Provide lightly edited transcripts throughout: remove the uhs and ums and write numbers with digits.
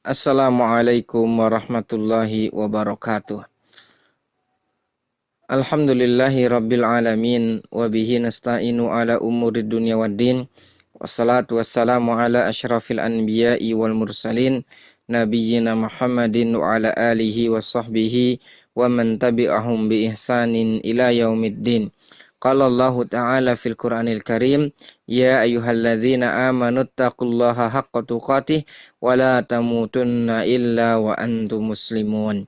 Assalamualaikum warahmatullahi wabarakatuh. Alhamdulillahi rabbil alamin. Wabihi nasta'inu ala umurid dunya waddin. Wassalatu wassalamu ala ashrafil anbiya'i wal mursalin. Nabiyyina Muhammadin wa ala alihi wa sahbihi. Wa man tabi'ahum bi ihsanin ila yaumiddin. Qala Allah Ta'ala fil Qur'anil Karim, ya ayyuhalladzina amanu taqullaha haqqa tuqatih wa la tamutunna illa wa antum muslimun.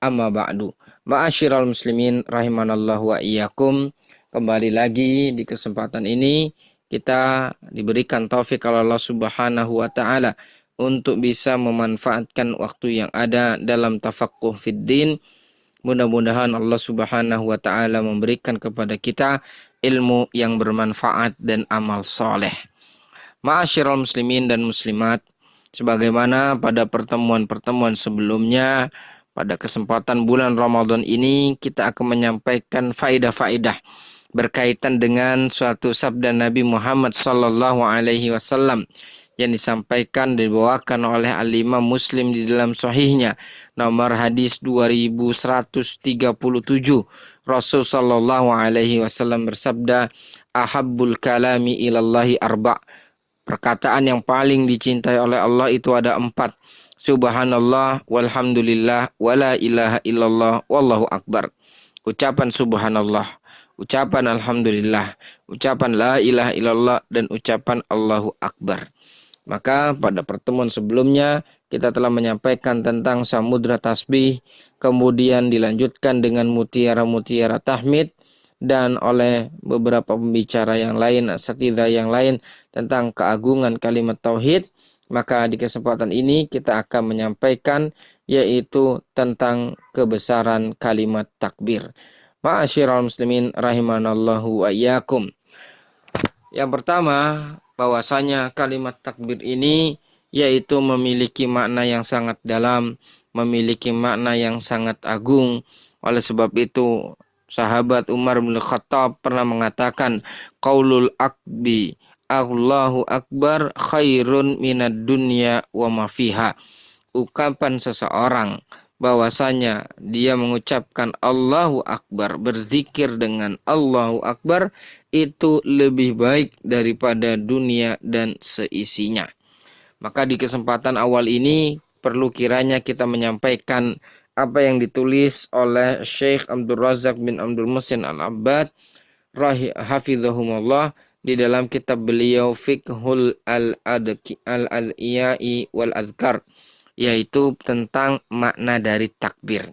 Amma ba'du. Ma'asyiral muslimin rahimanallahu wa iyyakum. Kembali lagi di kesempatan ini kita diberikan taufik oleh Allah Subhanahu wa taala untuk bisa memanfaatkan waktu yang ada dalam tafaqquh fid din. Mudah-mudahan Allah Subhanahu wa taala memberikan kepada kita ilmu yang bermanfaat dan amal soleh. Ma'asyiral muslimin dan muslimat, sebagaimana pada pertemuan-pertemuan sebelumnya, pada kesempatan bulan Ramadan ini kita akan menyampaikan faidah-faidah berkaitan dengan suatu sabda Nabi Muhammad sallallahu alaihi wasallam yang disampaikan dibawakan oleh Al-Imam Muslim di dalam sahihnya, nomor hadis 2137. Rasul sallallahu alaihi wasallam bersabda, ahabbul kalami ilallahi arba'. Perkataan yang paling dicintai oleh Allah itu ada 4. Subhanallah, walhamdulillah, wala ilaha illallah, wallahu akbar. Ucapan subhanallah, ucapan alhamdulillah, ucapan la ilaha illallah, dan ucapan Allahu akbar. Maka pada pertemuan sebelumnya kita telah menyampaikan tentang samudra tasbih, kemudian dilanjutkan dengan mutiara-mutiara tahmid, dan oleh beberapa pembicara yang lain, asatidzah yang lain tentang keagungan kalimat tauhid. Maka di kesempatan ini kita akan menyampaikan yaitu tentang kebesaran kalimat takbir. Ma'asyiral muslimin rahimanallahu wa iyyakum. Yang pertama, bahwasanya kalimat takbir ini yaitu memiliki makna yang sangat dalam, memiliki makna yang sangat agung. Oleh sebab itu, sahabat Umar bin Khattab pernah mengatakan, qaulul akbi Allahu akbar khairun minad dunya wa ma fiha. Ucapan seseorang bahwasanya dia mengucapkan Allahu Akbar, berzikir dengan Allahu Akbar, itu lebih baik daripada dunia dan seisinya. Maka di kesempatan awal ini perlu kiranya kita menyampaikan apa yang ditulis oleh Syekh Abdul Razak bin Abdul Muhsin Al-Abbad hafizahumullah di dalam kitab beliau Fiqhul al-Iyai wal Azkar, yaitu tentang makna dari takbir.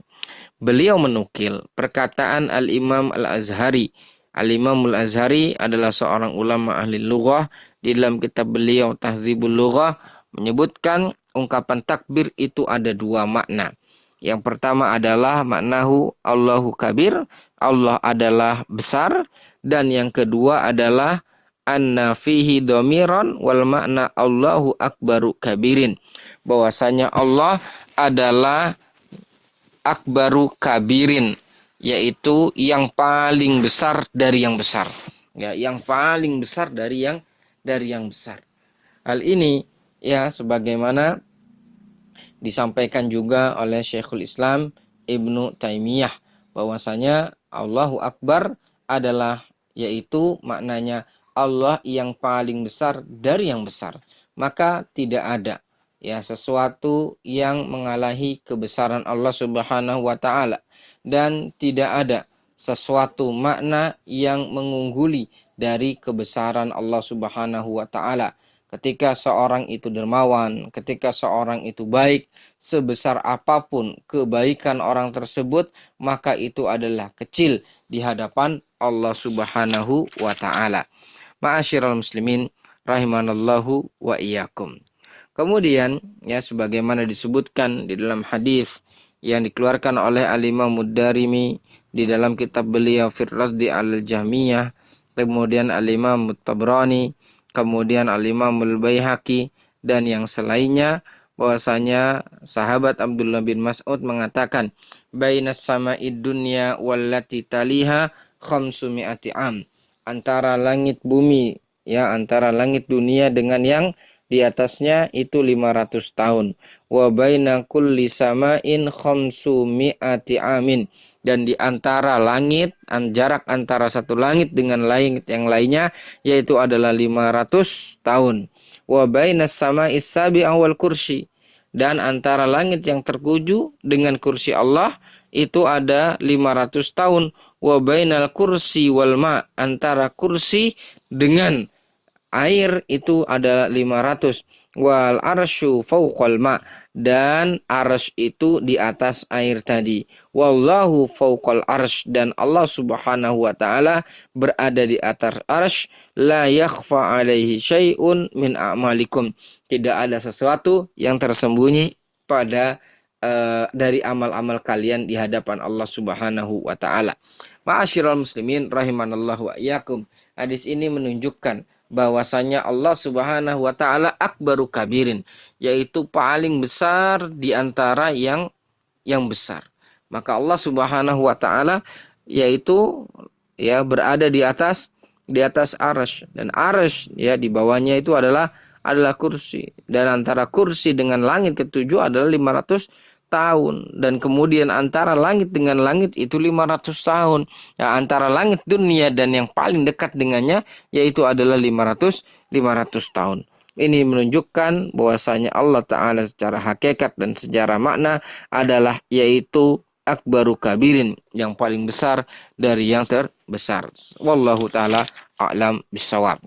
Beliau menukil perkataan Al-Imam Al-Azhari. Al-Imam Al-Azhari adalah seorang ulama ahli lughah. Di dalam kitab beliau Tahdzibul Lughah menyebutkan ungkapan takbir itu ada 2 makna. Yang pertama adalah maknahu Allahu kabir, Allah adalah besar, dan yang kedua adalah anna fihi dhamiran wal makna Allahu akbaru kabirin, bahwasanya Allah adalah akbaru kabirin, yaitu yang paling besar dari yang besar. Ya, yang paling besar dari yang besar. Hal ini ya sebagaimana disampaikan juga oleh Syekhul Islam Ibnu Taimiyah, bahwasanya Allahu Akbar adalah yaitu maknanya Allah yang paling besar dari yang besar. Maka tidak ada ya sesuatu yang mengalahi kebesaran Allah Subhanahu wa taala, dan tidak ada sesuatu makna yang mengungguli dari kebesaran Allah Subhanahu wa taala. Ketika seorang itu dermawan, ketika seorang itu baik, sebesar apapun kebaikan orang tersebut, maka itu adalah kecil di hadapan Allah Subhanahu wa taala. Ma'asyiral muslimin rahimanallahu wa iyyakum. Kemudian ya sebagaimana disebutkan di dalam hadis yang dikeluarkan oleh Al-Imam Ad-Darimi di dalam kitab beliau Firraddi al-Jahmiyah, kemudian Al-Imam Tabrani, kemudian Al-Imam Al-Baihaqi dan yang selainnya, bahwasanya sahabat Abdullah bin Mas'ud mengatakan, bainas sama'id dunya wallati taliha 500 am. Antara langit bumi ya, antara langit dunia dengan yang di atasnya itu 500 tahun. Wa baina kulli sama'in khamsumi'ati amin. Dan di antara langit, jarak antara satu langit dengan langit yang lainnya, yaitu adalah 500 tahun. Wa baina sama'is sabi'a wal kursi. Dan antara langit yang tertuju dengan kursi Allah, itu ada 500 tahun. Wa bainal kursi wal ma. Antara kursi dengan air itu adalah 500. Wal arsyu fauqal ma, dan arsy itu di atas air tadi. Wallahu fauqal arsy, dan Allah Subhanahu wa taala berada di atas arsy. La yakhfa alaihi syai'un min a'malikum. Tidak ada sesuatu yang tersembunyi pada dari amal-amal kalian di hadapan Allah Subhanahu wa taala. Ma'asyiral muslimin rahimanallahu wa iyyakum. Hadis ini menunjukkan bahwasanya Allah Subhanahu wa taala akbaru kabirin, yaitu paling besar di antara yang besar. Maka Allah Subhanahu wa taala yaitu ya berada di atas arsy, dan arsy ya di bawahnya itu adalah kursi, dan antara kursi dengan langit ketujuh adalah 500 tahun, dan kemudian antara langit dengan langit itu 500 tahun. Ya, antara langit dunia dan yang paling dekat dengannya yaitu adalah 500 tahun. Ini menunjukkan bahwasanya Allah Ta'ala secara hakikat dan secara makna adalah yaitu akbaru kabirin, yang paling besar dari yang terbesar. Wallahu Ta'ala a'lam bisawab.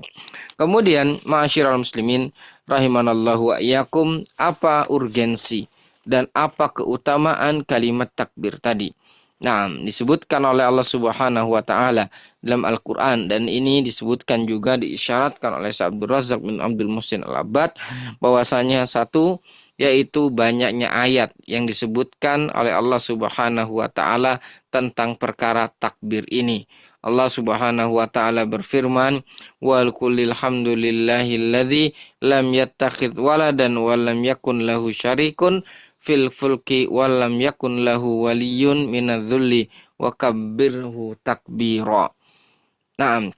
Kemudian ma'asyiral muslimin rahimanallahu wa iyyakum, apa urgensi dan apa keutamaan kalimat takbir tadi? Nah, disebutkan oleh Allah Subhanahu wa taala dalam Al-Qur'an, dan ini disebutkan juga diisyaratkan oleh Syekh Abdul Razak bin Abdul Muhsin Al-Abbad, bahwasanya satu yaitu banyaknya ayat yang disebutkan oleh Allah Subhanahu wa taala tentang perkara takbir ini. Allah Subhanahu wa taala berfirman, "Wal kullil hamdulillahilladzi lam yattakhidz waladan wa lam yakun lahu syarikun fil fulki wa lam yakun lahu waliyyun minadz-dzulli wa kabbirhu takbira." Nah,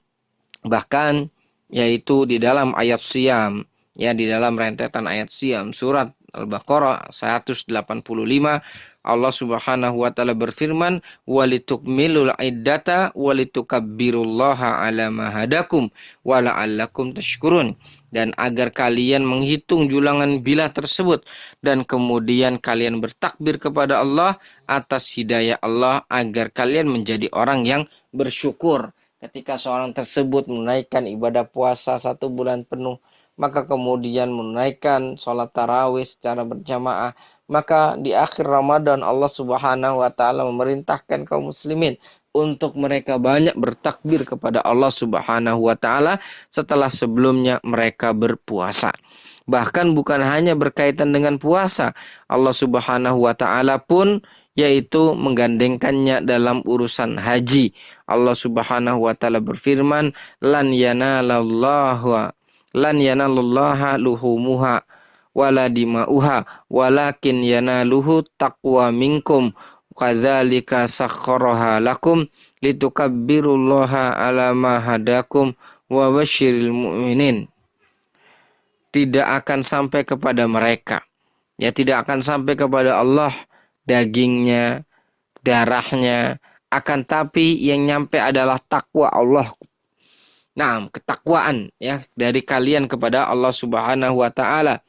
bahkan yaitu di dalam ayat Syam, ya di dalam rentetan ayat Syam surat Al-Baqarah 185, Allah Subhanahu wa taala berfirman, "Walitukmilul iddata walitukabbirullaha ala ma hadakum wa la'allakum tashkurun." Dan agar kalian menghitung julangan bilah tersebut, dan kemudian kalian bertakbir kepada Allah atas hidayah Allah, agar kalian menjadi orang yang bersyukur. Ketika seorang tersebut menunaikan ibadah puasa 1 bulan penuh, maka kemudian menunaikan sholat tarawih secara berjamaah, maka di akhir Ramadan Allah Subhanahu wa taala memerintahkan kaum muslimin untuk mereka banyak bertakbir kepada Allah Subhanahu wa taala setelah sebelumnya mereka berpuasa. Bahkan bukan hanya berkaitan dengan puasa, Allah Subhanahu wa taala pun yaitu menggandengkannya dalam urusan haji. Allah Subhanahu wa taala berfirman, lan yanalullaha luhumuha wala dima'uha walakin yanaluhu taqwa minkum kadzalika sakhkharaha lakum litukabbirullaha ala ma hadakum wa basyiril mu'minin. Tidak akan sampai kepada mereka, ya tidak akan sampai kepada Allah dagingnya, darahnya, akan tapi yang nyampe adalah takwa Allah. Nah, ketakwaan ya dari kalian kepada Allah Subhanahu wa taala.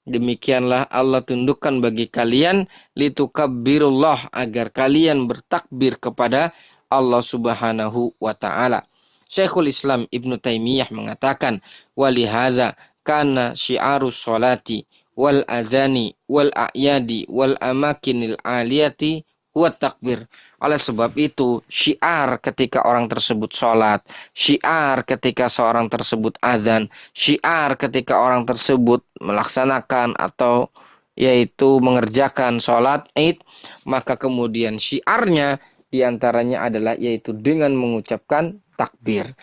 Demikianlah Allah tundukkan bagi kalian litukabbirullah, agar kalian bertakbir kepada Allah Subhanahu wa taala. Syekhul Islam Ibnu Taimiyah mengatakan, walihadza kana syiarus sholati wal adzani wal a'yadi wal amakinil aliyati huwa takbir. Oleh sebab itu, syiar ketika orang tersebut sholat, syiar ketika seorang tersebut azan, syiar ketika orang tersebut melaksanakan atau yaitu mengerjakan sholat id, maka kemudian syiarnya diantaranya adalah yaitu dengan mengucapkan takbir.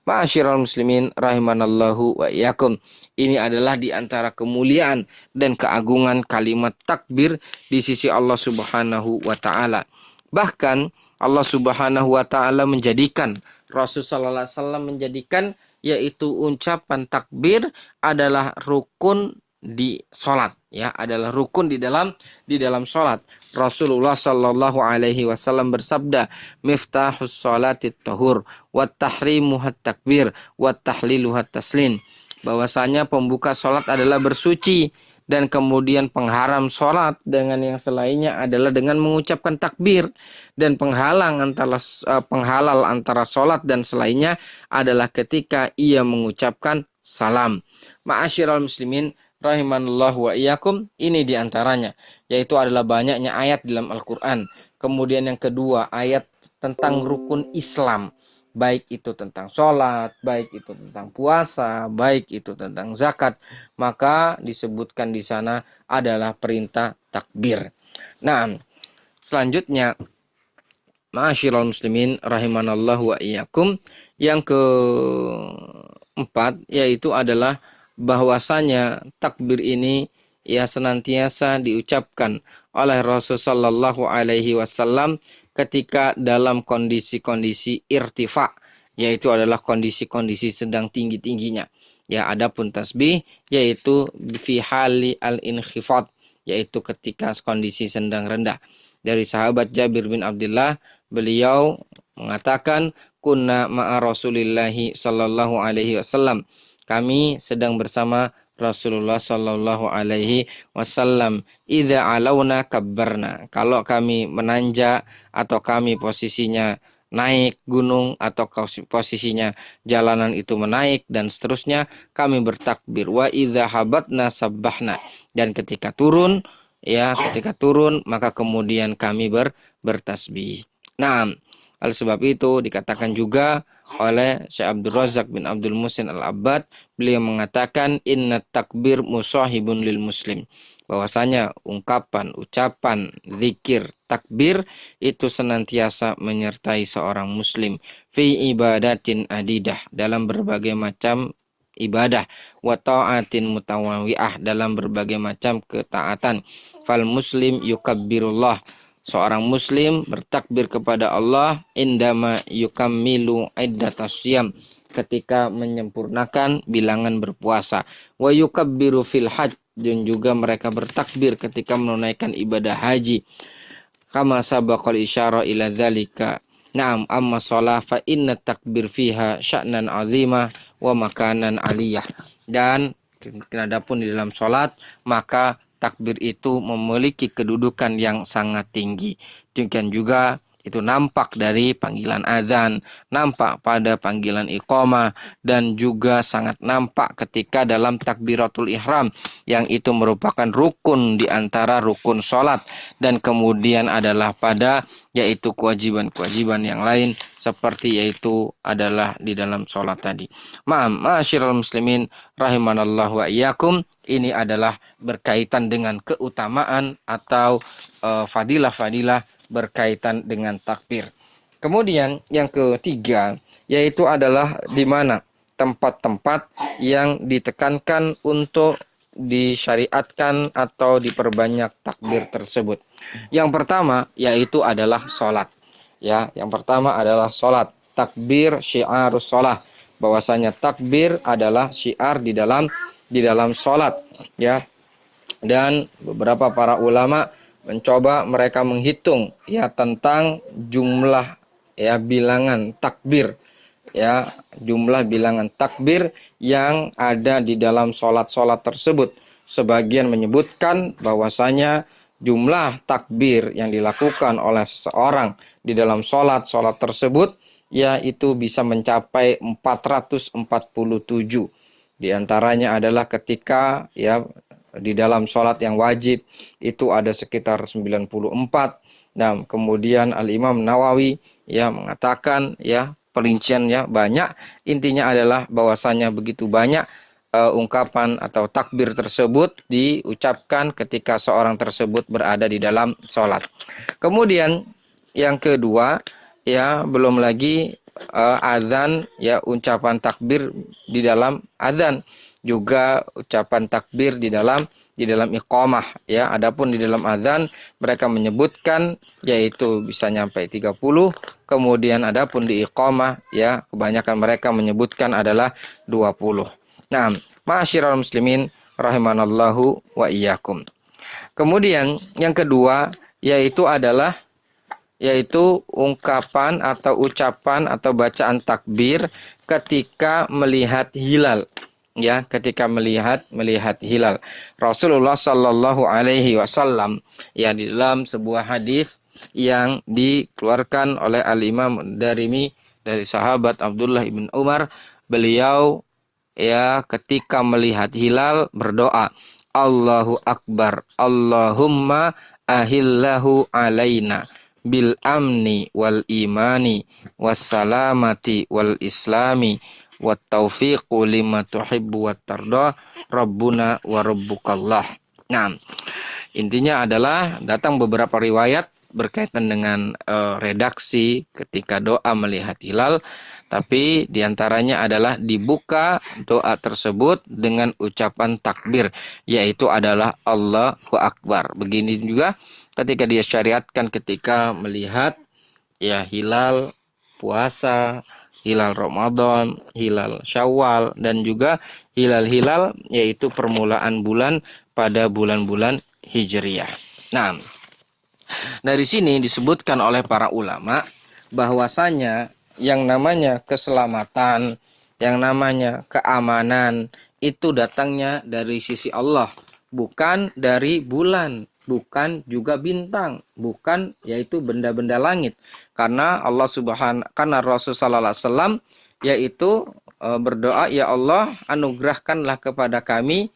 Ma'asyiral muslimin rahimanallahu wa iyyakum. Ini adalah di antara kemuliaan dan keagungan kalimat takbir di sisi Allah Subhanahu wa taala. Bahkan Allah Subhanahu wa taala menjadikan Rasul sallallahu alaihi wasallam menjadikan yaitu ucapan takbir adalah rukun di sholat, ya, adalah rukun di dalam sholat. Rasulullah Shallallahu Alaihi Wasallam bersabda, "Miftahus sholati tahur, wat tahrimuhat takbir, wat tahliluhat taslin." Bahwasanya pembuka sholat adalah bersuci, dan kemudian pengharam sholat dengan yang selainnya adalah dengan mengucapkan takbir, dan penghalal antara sholat dan selainnya adalah ketika ia mengucapkan salam. Ma'asyiral muslimin rahimanallah wa iyyakum, ini diantaranya, yaitu adalah banyaknya ayat dalam Al-Quran. Kemudian yang kedua, ayat tentang rukun Islam, baik itu tentang sholat, baik itu tentang puasa, baik itu tentang zakat, maka disebutkan di sana adalah perintah takbir. Nah, selanjutnya, ma'asyiral muslimin rahimanallah wa iyyakum, yang keempat yaitu adalah bahwasanya takbir ini ya senantiasa diucapkan oleh Rasulullah Shallallahu Alaihi Wasallam ketika dalam kondisi-kondisi irtifa, yaitu adalah kondisi-kondisi sedang tinggi-tingginya. Ya, adapun tasbih yaitu fi hali al-inkhifad, yaitu ketika kondisi sedang rendah. Dari sahabat Jabir bin Abdullah, beliau mengatakan, kunna ma'a Rasulillahi Sallallahu Alaihi Wasallam, kami sedang bersama Rasulullah Sallallahu Alaihi Wasallam. Idza alauna kabbarna, kalau kami menanjak atau kami posisinya naik gunung atau posisinya jalanan itu menaik dan seterusnya, kami bertakbir. Wa idza habatna sabbahna, dan ketika turun maka kemudian kami bertasbih. Nah, oleh sebab itu dikatakan juga oleh Syekh Abdul Razak bin Abdul Muhsin Al-Abbad, beliau mengatakan inna takbir musahibun lil muslim, bahwasanya ucapan, zikir, takbir itu senantiasa menyertai seorang muslim fi ibadatin adidah, dalam berbagai macam ibadah, wa ta'atin mutawawi'ah, dalam berbagai macam ketaatan. Fal muslim yukabbirullah, seorang muslim bertakbir kepada Allah indama yukammilu iddatasyam, ketika menyempurnakan bilangan berpuasa. Wa yukabbiru fil hajj, dan juga mereka bertakbir ketika menunaikan ibadah haji. Kama sabaqal isyara ila dzalika. Naam, amma shalah fa inna takbir fiha sya'nan 'azimah wa makanan 'aliyah. Dan adapun di dalam salat, maka takbir itu memiliki kedudukan yang sangat tinggi. Demikian juga itu nampak dari panggilan azan, nampak pada panggilan iqamah, dan juga sangat nampak ketika dalam takbiratul ihram, yang itu merupakan rukun di antara rukun sholat, dan kemudian adalah pada yaitu kewajiban-kewajiban yang lain seperti yaitu adalah di dalam sholat tadi. Ma'asyiral muslimin rahimanallahu wa iyyakum, ini adalah berkaitan dengan keutamaan atau fadilah-fadilah berkaitan dengan takbir. Kemudian yang ketiga yaitu adalah di mana tempat-tempat yang ditekankan untuk disyariatkan atau diperbanyak takbir tersebut. Yang pertama yaitu adalah sholat. Ya, yang pertama adalah sholat. Takbir syiarus sholat. Bahwasanya takbir adalah syiar di dalam sholat. Ya, dan beberapa para ulama mencoba mereka menghitung ya tentang jumlah ya bilangan takbir, ya jumlah bilangan takbir yang ada di dalam sholat-sholat tersebut. Sebagian menyebutkan bahwasanya jumlah takbir yang dilakukan oleh seseorang di dalam sholat tersebut ya itu bisa mencapai 447. Di antaranya adalah ketika ya di dalam sholat yang wajib itu ada sekitar 94. Nah, kemudian Al-Imam Nawawi ya mengatakan ya perinciannya banyak. Intinya adalah bahwasanya begitu banyak ungkapan atau takbir tersebut diucapkan ketika seorang tersebut berada di dalam sholat. Kemudian yang kedua ya belum lagi azan ya ucapan takbir di dalam azan, juga ucapan takbir di di dalam iqamah ya. Adapun di dalam azan mereka menyebutkan yaitu bisa nyampai 30. Kemudian adapun di iqamah ya kebanyakan mereka menyebutkan adalah 20. Nah, ma'asyiral muslimin rahimanallahu wa iyyakum. Kemudian yang kedua yaitu ungkapan atau ucapan atau bacaan takbir ketika melihat hilal. Ya, ketika melihat hilal. Rasulullah Shallallahu alaihi wasallam ya di dalam sebuah hadis yang dikeluarkan oleh Al-Imam Darimi dari sahabat Abdullah ibn Umar, beliau ya ketika melihat hilal berdoa, Allahu Akbar, Allahumma ahillahu alaina bil amni wal imani was salamati wal islami wat taufiqu lima tuhibbu wat tarda rabbuna wa rabbukallah. Nah, intinya adalah datang beberapa riwayat berkaitan dengan redaksi ketika doa melihat hilal, tapi diantaranya adalah dibuka doa tersebut dengan ucapan takbir, yaitu adalah Allahu Akbar. Begini juga ketika dia syariatkan ketika melihat ya hilal puasa, hilal Ramadan, hilal Syawal, dan juga hilal-hilal yaitu permulaan bulan pada bulan-bulan Hijriyah. Nah, dari sini disebutkan oleh para ulama bahwasanya yang namanya keselamatan, yang namanya keamanan itu datangnya dari sisi Allah, bukan dari bulan, bukan juga bintang, bukan yaitu benda-benda langit. Karena Rasul sallallahu alaihi wasallam yaitu berdoa, ya Allah anugerahkanlah kepada kami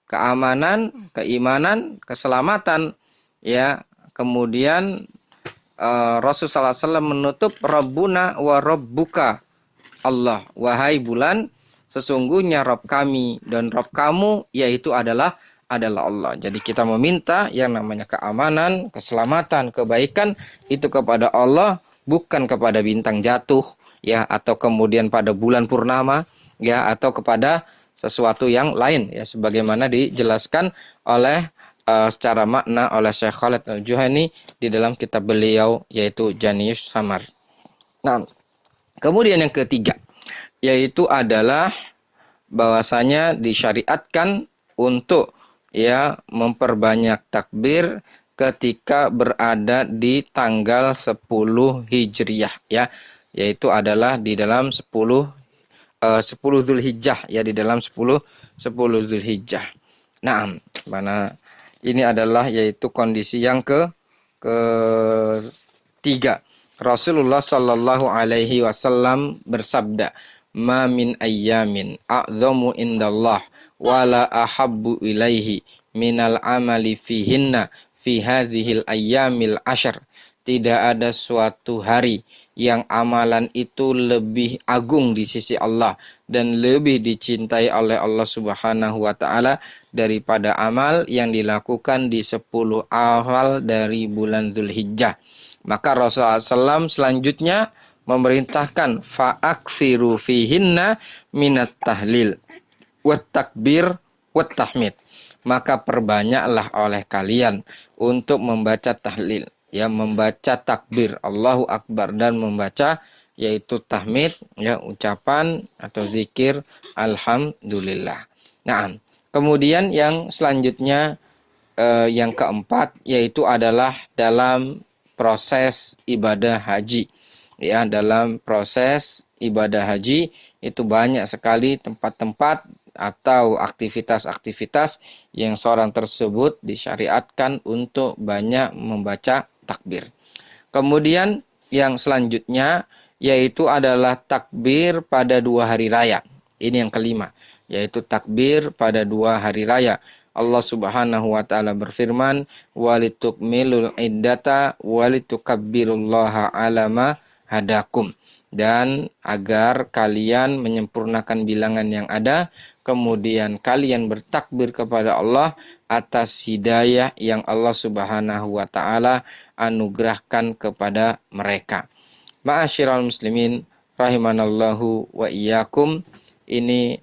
keamanan, keimanan, keselamatan ya. Kemudian Rasulullah SAW menutup Rabbuna wa Rabbuka Allah. Wahai bulan, sesungguhnya Rabb kami dan Rabb kamu yaitu adalah Allah. Jadi kita meminta yang namanya keamanan, keselamatan, kebaikan itu kepada Allah, bukan kepada bintang jatuh ya, atau kemudian pada bulan purnama ya, atau kepada sesuatu yang lain ya, sebagaimana dijelaskan oleh secara makna oleh Syekh Khalid Al-Juhani di dalam kitab beliau yaitu Janius Samar. Nah, kemudian yang ketiga yaitu adalah bahwasanya disyariatkan untuk ya memperbanyak takbir ketika berada di tanggal 10 Hijriyah ya, yaitu adalah di dalam 10 Zulhijjah ya, di dalam 10 Zulhijjah. Nah, mana ini adalah yaitu kondisi yang ketiga. Rasulullah Shallallahu alaihi wasallam bersabda, "Ma min ayyamin a'dhamu indallah wala ahabbu ilaihi minal amali fihinna fi hadhil ayyamil ashar." Tidak ada suatu hari yang amalan itu lebih agung di sisi Allah dan lebih dicintai oleh Allah Subhanahu wa taala daripada amal yang dilakukan di 10 awal dari bulan Zulhijjah. Maka Rasulullah SAW selanjutnya memerintahkan fa'aksiru fihinna minat tahlil wat takbir wat tahmid. Maka perbanyaklah oleh kalian untuk membaca tahlil, ya, membaca takbir Allahu Akbar, dan membaca yaitu tahmid, ya, ucapan atau zikir alhamdulillah. Nah, kemudian yang selanjutnya yang keempat yaitu adalah dalam proses ibadah haji. Ya, dalam proses ibadah haji itu banyak sekali tempat-tempat atau aktivitas-aktivitas yang seorang tersebut disyariatkan untuk banyak membaca takbir. Kemudian yang selanjutnya yaitu adalah takbir pada 2 hari raya. Ini yang kelima, yaitu takbir pada 2 hari raya. Allah Subhanahu wa taala berfirman, "Walitukmilul iddata walitukabbirullaha 'ala ma hadakum." Dan agar kalian menyempurnakan bilangan yang ada, kemudian kalian bertakbir kepada Allah atas hidayah yang Allah Subhanahu wa taala anugerahkan kepada mereka. Ma'asyiral muslimin rahimanallahu wa iyyakum, ini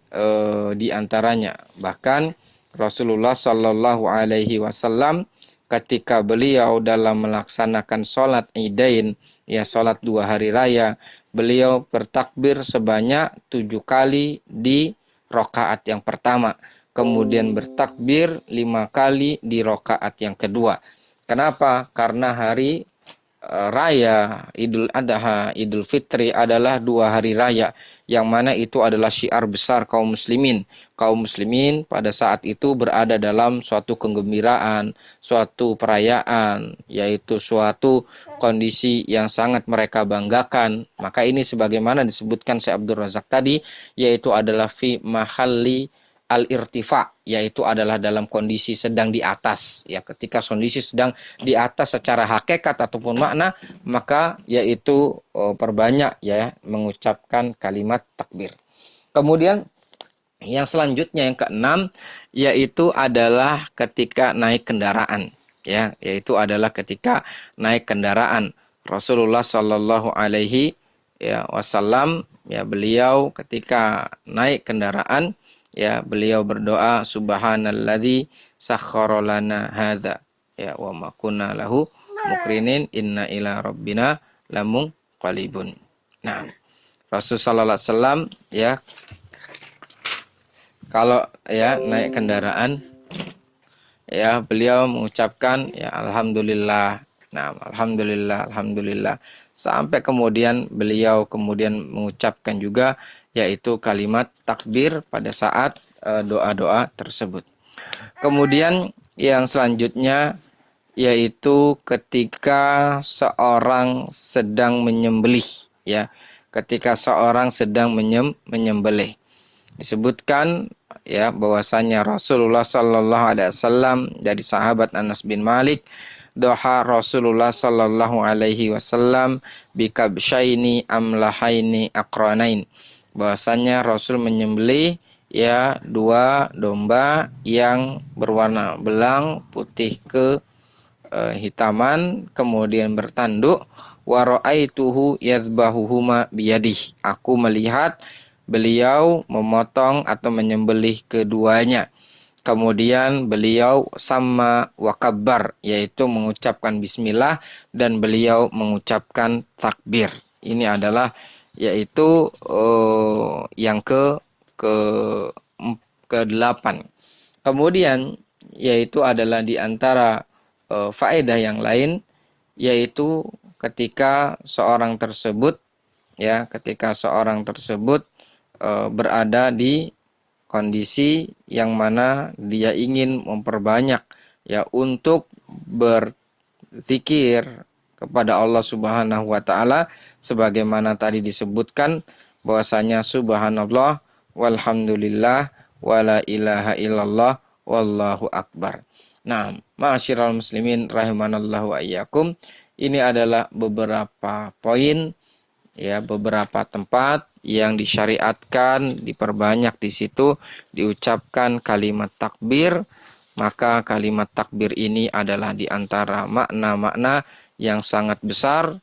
di antaranya. Bahkan Rasulullah Shallallahu Alaihi Wasallam ketika beliau dalam melaksanakan sholat Idain, ya sholat 2 hari raya, beliau bertakbir sebanyak 7 kali di rokaat yang pertama, kemudian bertakbir 5 kali di rokaat yang kedua. Kenapa? Karena hari raya Idul Adha, Idul Fitri adalah 2 hari raya, yang mana itu adalah syiar besar kaum muslimin. Kaum muslimin pada saat itu berada dalam suatu kegembiraan, suatu perayaan, yaitu suatu kondisi yang sangat mereka banggakan. Maka ini sebagaimana disebutkan Syekh Abdul Razak tadi, yaitu adalah fi mahalli al-irtifa, yaitu adalah dalam kondisi sedang di atas. Ya, ketika kondisi sedang di atas secara hakikat ataupun makna, maka yaitu perbanyak ya mengucapkan kalimat takbir. Kemudian yang selanjutnya yang keenam, yaitu adalah ketika naik kendaraan, ya, yaitu adalah ketika naik kendaraan. Rasulullah Shallallahu Alaihi Wasallam, ya, beliau ketika naik kendaraan, ya, beliau berdoa subhanalladzi sakhkhara lana hadza, ya, wa ma kunna lahu mukrinin inna ila rabbina lamunqalibun. Nah, Rasul sallallahu alaihi wasallam, ya, kalau ya naik kendaraan, ya, beliau mengucapkan ya alhamdulillah. Nah, alhamdulillah, alhamdulillah. Sampai kemudian beliau mengucapkan juga yaitu kalimat takbir pada saat doa-doa tersebut. Kemudian yang selanjutnya yaitu ketika seorang sedang menyembelih, ya. Ketika seorang sedang menyembelih. Disebutkan ya bahwasanya Rasulullah Sallallahu Alaihi Wasallam dari sahabat Anas bin Malik, doa Rasulullah Sallallahu Alaihi Wasallam bikabshaini amlahaini akranain, bahwasanya Rasul menyembelih ya 2 domba yang berwarna belang putih ke hitaman, kemudian bertanduk. Wa ra'aituhu yazbahuhuma biyadih, aku melihat beliau memotong atau menyembelih keduanya. Kemudian beliau sama wakabbar, yaitu mengucapkan bismillah, dan beliau mengucapkan takbir. Ini adalah yaitu yang ke-8. Kemudian yaitu adalah di antara faedah yang lain, yaitu ketika seorang tersebut berada di kondisi yang mana dia ingin memperbanyak ya untuk berzikir kepada Allah Subhanahu wa taala, sebagaimana tadi disebutkan bahwasanya subhanallah walhamdulillah wala ilaha illallah wallahu akbar. Nah, ma'asyiral muslimin rahimanallahu wa iyyakum, ini adalah beberapa poin, ya, beberapa tempat yang disyariatkan diperbanyak di situ diucapkan kalimat takbir. Maka kalimat takbir ini adalah di antara makna-makna yang sangat besar,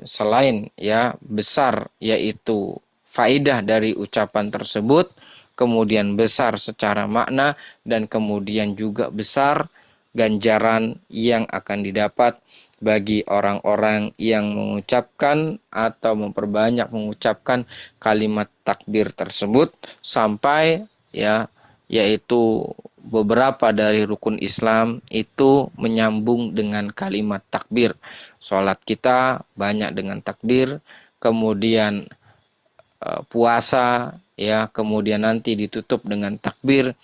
selain ya besar yaitu faidah dari ucapan tersebut, kemudian besar secara makna, dan kemudian juga besar ganjaran yang akan didapat bagi orang-orang yang mengucapkan atau memperbanyak mengucapkan kalimat takbir tersebut sampai ya yaitu beberapa dari rukun Islam itu menyambung dengan kalimat takbir. Salat kita banyak dengan takbir, kemudian puasa ya, kemudian nanti ditutup dengan takbir,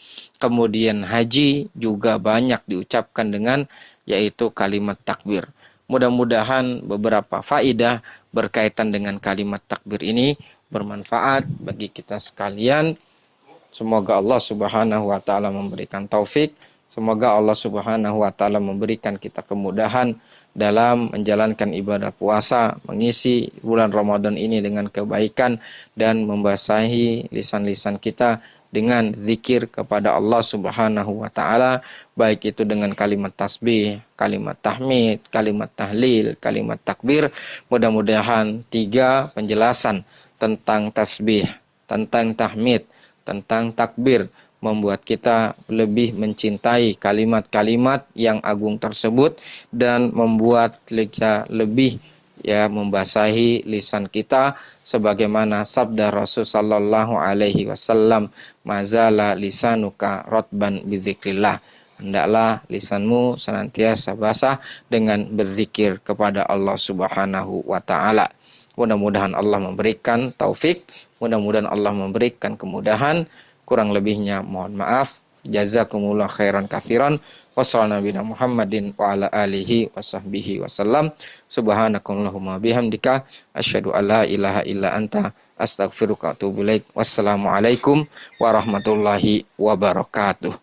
kemudian haji juga banyak diucapkan dengan yaitu kalimat takbir. Mudah-mudahan beberapa faidah berkaitan dengan kalimat takbir ini bermanfaat bagi kita sekalian. Semoga Allah Subhanahu wa taala memberikan taufik. Semoga Allah Subhanahu wa taala memberikan kita kemudahan dalam menjalankan ibadah puasa, mengisi bulan Ramadan ini dengan kebaikan, dan membasahi lisan-lisan kita dengan zikir kepada Allah Subhanahu wa taala, baik itu dengan kalimat tasbih, kalimat tahmid, kalimat tahlil, kalimat takbir. Mudah-mudahan 3 penjelasan tentang tasbih, tentang tahmid, tentang takbir membuat kita lebih mencintai kalimat-kalimat yang agung tersebut dan membuat kita lebih membasahi lisan kita sebagaimana sabda Rasul sallallahu alaihi wasallam, mazala lisanuka rotban bidzikrillah. Hendaklah lisanmu senantiasa basah dengan berzikir kepada Allah Subhanahu wa taala. Mudah-mudahan Allah memberikan taufik, mudah-mudahan Allah memberikan kemudahan. Kurang lebihnya mohon maaf. Jazakumullah khairan katsiran. Wassalamualaikum Muhammadin wa ala alihi wa sahbihi wasallam. Subhanakallahumma bihamdika asyhadu an la ilaha illa anta astaghfiruka wa atubu ilaik. Wassalamualaikum warahmatullahi wabarakatuh.